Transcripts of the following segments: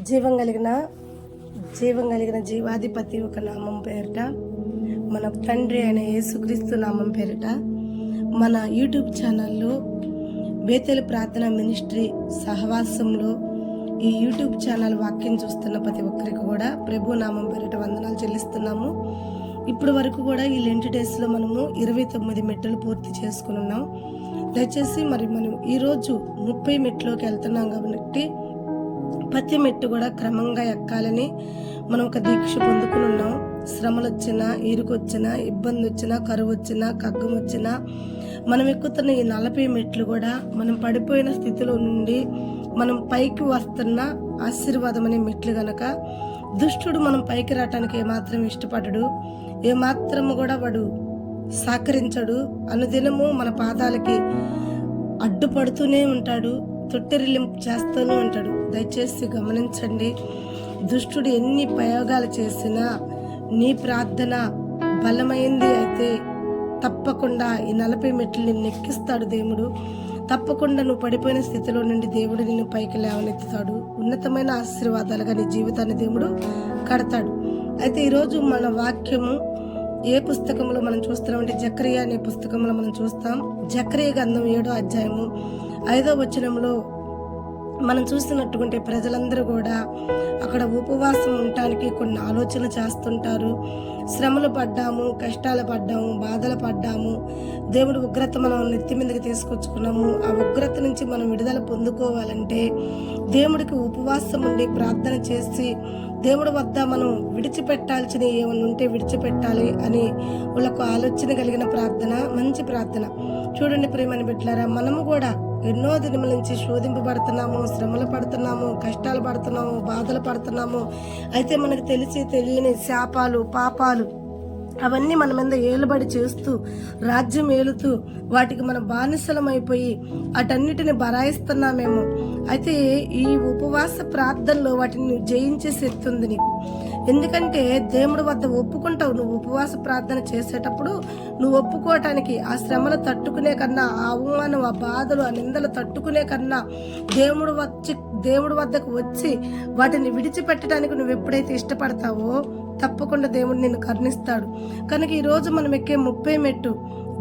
జీవం కలిగిన జీవాధిపతి ఒక నామం పేరిట, మన తండ్రి అయిన యేసుక్రీస్తు నామం పేరిట మన యూట్యూబ్ ఛానల్లో బేతేలు ప్రార్థన మినిస్ట్రీ సహవాసంలో ఈ యూట్యూబ్ ఛానల్ వాక్యం చూస్తున్న ప్రతి ఒక్కరికి కూడా ప్రభు నామం పేరిట వందనాలు చెల్లిస్తున్నాము. ఇప్పుడు వరకు కూడా ఈ లెంట్ డేస్లో మనము 29 మెట్లు పూర్తి చేసుకుని ఉన్నాం. దయచేసి మనం ఈరోజు 30 మెట్లోకి వెళ్తున్నాం కాబట్టి ప్రతి మెట్టు కూడా క్రమంగా ఎక్కాలని మనం ఒక దీక్ష పొందుకుని ఉన్నాం. శ్రమలు వచ్చినా, ఇరుకు వచ్చినా, ఇబ్బంది వచ్చినా, కరువు వచ్చినా, కగ్గం వచ్చినా మనం ఎక్కుతున్న ఈ 40 మెట్లు కూడా మనం పడిపోయిన స్థితిలో నుండి మనం పైకి వస్తున్న ఆశీర్వాదం అనే మెట్లు గనక దుష్టుడు మనం పైకి రావటానికి ఏమాత్రం ఇష్టపడడు, ఏమాత్రము కూడా వాడు సహకరించడు. అనుదినము మన పాదాలకి అడ్డుపడుతూనే ఉంటాడు, తొట్టెరిల్లింపు చేస్తూనే ఉంటాడు. దయచేసి గమనించండి, దుష్టుడు ఎన్ని ప్రయోగాలు చేసినా నీ ప్రార్థన బలమైంది అయితే తప్పకుండా ఈ 40 మెట్లు నిన్ను ఎక్కిస్తాడు దేవుడు. తప్పకుండా నువ్వు పడిపోయిన స్థితిలో నుండి దేవుడు నిన్ను పైకి లేవనెత్తుతాడు. ఉన్నతమైన ఆశీర్వాదాలుగా నీ జీవితాన్ని దేవుడు కడతాడు. అయితే ఈరోజు మన వాక్యము ఏ పుస్తకంలో మనం చూస్తున్నామంటే జకరియా అనే పుస్తకంలో మనం చూస్తాం. జకరియా గ్రంథం 7వ అధ్యాయము 5వ వచనంలో మనం చూస్తున్నట్టుకుంటే ప్రజలందరూ కూడా అక్కడ ఉపవాసం ఉండటానికి కొన్ని ఆలోచన చేస్తుంటారు. శ్రమలు పడ్డాము, కష్టాలు పడ్డాము, బాధలు పడ్డాము, దేవుడు ఉగ్రత మనం నెత్తి మీదకి తీసుకొచ్చుకున్నాము. ఆ ఉగ్రత నుంచి మనం విడుదల పొందుకోవాలంటే దేవుడికి ఉపవాసం ఉండి ప్రార్థన చేసి దేవుడి వద్ద మనం విడిచిపెట్టాల్సిన ఏమన్నా ఉంటే విడిచిపెట్టాలి అని వాళ్ళకు ఆలోచన కలిగిన ప్రార్థన, మంచి ప్రార్థన. చూడండి ప్రియమైన బిడ్డలారా, మనము కూడా ఎన్నో దినముల నుంచి శోధింపబడుతున్నాము, శ్రమలు పడుతున్నాము, కష్టాలు పడుతున్నాము, బాధలు పడుతున్నాము. అయితే మనకు తెలిసి తెలియని శాపాలు, పాపాలు అవన్నీ మన మీద ఏలుబడి చేస్తూ రాజ్యం ఏలుతూ వాటికి మన బానిసలం అయిపోయి అటన్నిటిని బరాయిస్తున్నామేమో. అయితే ఈ ఉపవాస ప్రార్థనలో వాటిని జయించే శక్తి ఉంది నీకు. ఎందుకంటే దేవుడి వద్ద ఒప్పుకుంటావు. నువ్వు ఉపవాస ప్రార్థన చేసేటప్పుడు నువ్వు ఒప్పుకోవటానికి ఆ శ్రమలు తట్టుకునే కన్నా, ఆ అవమానం, ఆ బాధలు, ఆ నిందలు తట్టుకునే కన్నా దేవుడి వద్దకు వచ్చి వాటిని విడిచిపెట్టడానికి నువ్వు ఎప్పుడైతే ఇష్టపడతావో తప్పకుండా దేవుడు నిన్ను కరుణిస్తాడు. కనుక ఈరోజు మనం ఎక్కే 30 మెట్టు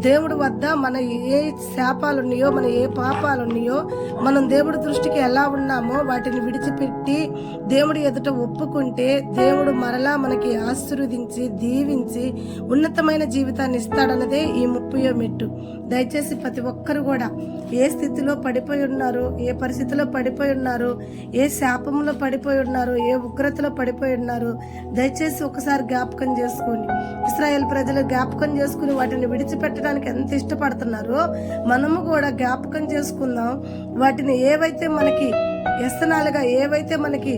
దేవుడి వద్ద మన ఏ శాపాలు ఉన్నాయో, మన ఏ పాపాలు ఉన్నాయో, మనం దేవుడి దృష్టికి ఎలా ఉన్నామో వాటిని విడిచిపెట్టి దేవుడి ఎదుట ఒప్పుకుంటే దేవుడు మరలా మనకి ఆశీర్వదించి దీవించి ఉన్నతమైన జీవితాన్ని ఇస్తాడన్నదే ఈ 30వ మెట్టు. దయచేసి ప్రతి ఒక్కరు కూడా ఏ స్థితిలో పడిపోయి ఉన్నారో, ఏ పరిస్థితిలో పడిపోయి ఉన్నారో, ఏ శాపంలో పడిపోయి ఉన్నారో, ఏ ఉగ్రతలో పడిపోయి ఉన్నారో దయచేసి ఒకసారి జ్ఞాపకం చేసుకోండి. ఇశ్రాయేల్ ప్రజలు జ్ఞాపకం చేసుకుని వాటిని విడిచిపెట్టడానికి ఎంత ఇష్టపడుతున్నారో మనము కూడా జ్ఞాపకం చేసుకుందాం. వాటిని ఏవైతే మనకి వ్యసనాలుగా, ఏవైతే మనకి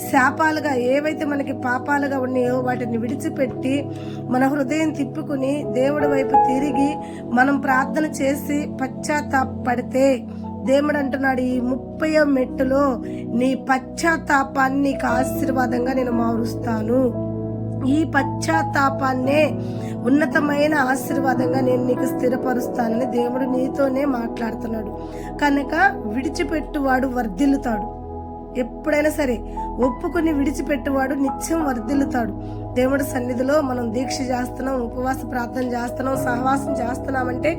శాపాలుగా, ఏవైతే మనకి పాపాలుగా ఉన్నాయో వాటిని విడిచిపెట్టి మన హృదయం తిప్పుకుని దేవుడి వైపు తిరిగి మనం ప్రార్థన చేసి పశ్చాత్తాపడితే దేవుడు అంటున్నాడు, ఈ 30వ మెట్టులో నీ పశ్చాత్తాపాన్ని నీకు ఆశీర్వాదంగా నేను మారుస్తాను. ఈ పశ్చాత్తాపాన్నే ఉన్నతమైన ఆశీర్వాదంగా నేను నీకు స్థిరపరుస్తానని దేవుడు నీతోనే మాట్లాడుతున్నాడు. కనుక విడిచిపెట్టువాడు వర్ధిల్లుతాడు. ఎప్పుడైనా సరే ఒప్పుకుని విడిచిపెట్టువాడు నిత్యం వర్ధిల్లుతాడు. దేవుడి సన్నిధిలో మనం దీక్ష చేస్తున్నాం, ఉపవాస ప్రార్థన చేస్తున్నాం, సహవాసం చేస్తున్నామంటే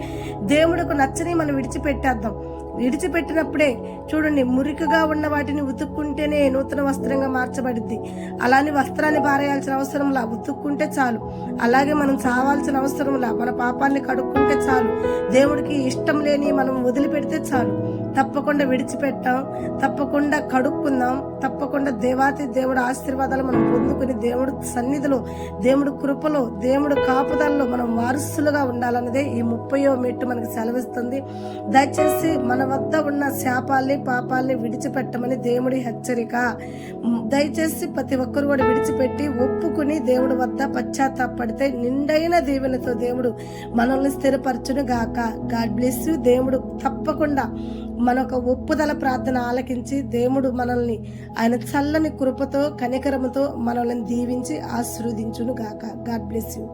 దేవుడికి నచ్చని మనం విడిచిపెట్టేద్దాం. విడిచిపెట్టినప్పుడే చూడండి, మురికిగా ఉన్న వాటిని ఉతుక్కుంటేనే నూతన వస్త్రంగా మార్చబడిద్ది. అలానే వస్త్రాన్ని పారేయాల్సిన అవసరంలా, ఉతుక్కుంటే చాలు. అలాగే మనం చావాల్సిన అవసరంలా, మన పాపాన్ని కడుక్కుంటే చాలు. దేవుడికి ఇష్టం లేని మనం వదిలిపెడితే చాలు. తప్పకుండా విడిచిపెట్టాం, తప్పకుండా కడుక్కుందాం, తప్పకుండా దేవాతి దేవుడు ఆశీర్వాదాలు మనం పొందుకుని దేవుడు సన్నిధిలో, దేవుడు కృపలో, దేవుడు కాపుదలలో మనం వారసులుగా ఉండాలన్నదే ఈ 30వ మెట్టు మనకు సెలవిస్తుంది. దయచేసి మన వద్ద ఉన్న శాపాల్ని, పాపాల్ని విడిచిపెట్టమని దేవుడి హెచ్చరిక. దయచేసి ప్రతి ఒక్కరు కూడా విడిచిపెట్టి ఒప్పుకుని దేవుడి వద్ద పశ్చాత్తాపడితే నిండైన దీవెనతో దేవుడు మనల్ని స్థిరపరచును గాక. God bless you. దేవుడు తప్పకుండా మనొక ఒప్పుదల ప్రార్థన ఆలకించి దేవుడు మనల్ని ఆయన చల్లని కృపతో, కనికరముతో మనల్ని దీవించి ఆశీర్వదించును గాక. God bless you.